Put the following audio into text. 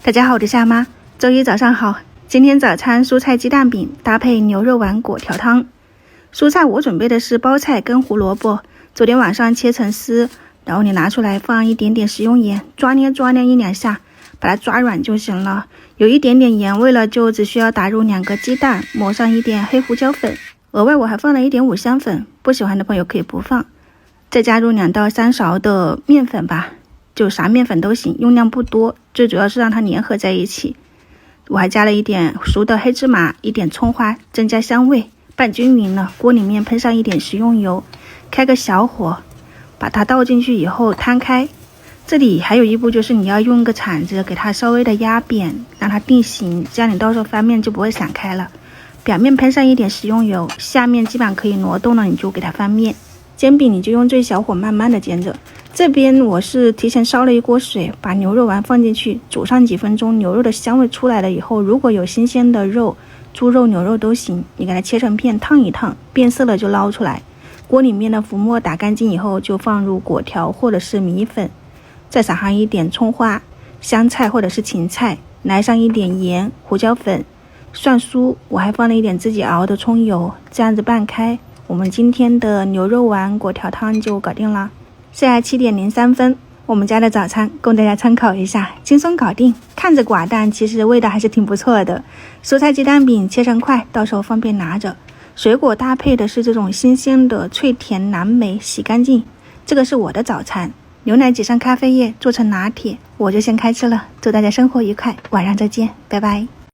大家好，我是夏妈。周一早上好，今天早餐蔬菜鸡蛋饼搭配牛肉丸果条汤。蔬菜我准备的是包菜跟胡萝卜，昨天晚上切成丝，然后你拿出来放一点点食用盐，抓捏1-2下，把它抓软就行了。有一点点盐味了，就只需要打入2个鸡蛋，抹上一点黑胡椒粉，额外我还放了一点五香粉，不喜欢的朋友可以不放。再加入2到3勺的面粉吧，就啥面粉都行，用量不多，最主要是让它粘合在一起。我还加了一点熟的黑芝麻，一点葱花，增加香味，拌均匀了。锅里面喷上一点食用油，开个小火，把它倒进去以后摊开。这里还有一步，就是你要用个铲子给它稍微的压扁，让它定型，这样你到时候翻面就不会散开了。表面喷上一点食用油，下面基本上可以挪动了，你就给它翻面。煎饼你就用最小火慢慢的煎着。这边我是提前烧了一锅水，把牛肉丸放进去，煮上几分钟，牛肉的香味出来了以后，如果有新鲜的肉，猪肉、牛肉都行，你给它切成片，烫一烫，变色了就捞出来。锅里面的浮沫打干净以后，就放入果条或者是米粉，再撒上一点葱花、香菜或者是芹菜，来上一点盐、胡椒粉、蒜酥，我还放了一点自己熬的葱油，这样子拌开，我们今天的牛肉丸果条汤就搞定了。现在7点03分，我们家的早餐供大家参考一下，轻松搞定。看着寡淡，其实味道还是挺不错的。蔬菜鸡蛋饼切成块，到时候方便拿着。水果搭配的是这种新鲜的脆甜蓝莓，洗干净。这个是我的早餐，牛奶挤上咖啡液做成拿铁，我就先开吃了。祝大家生活愉快，晚上再见，拜拜。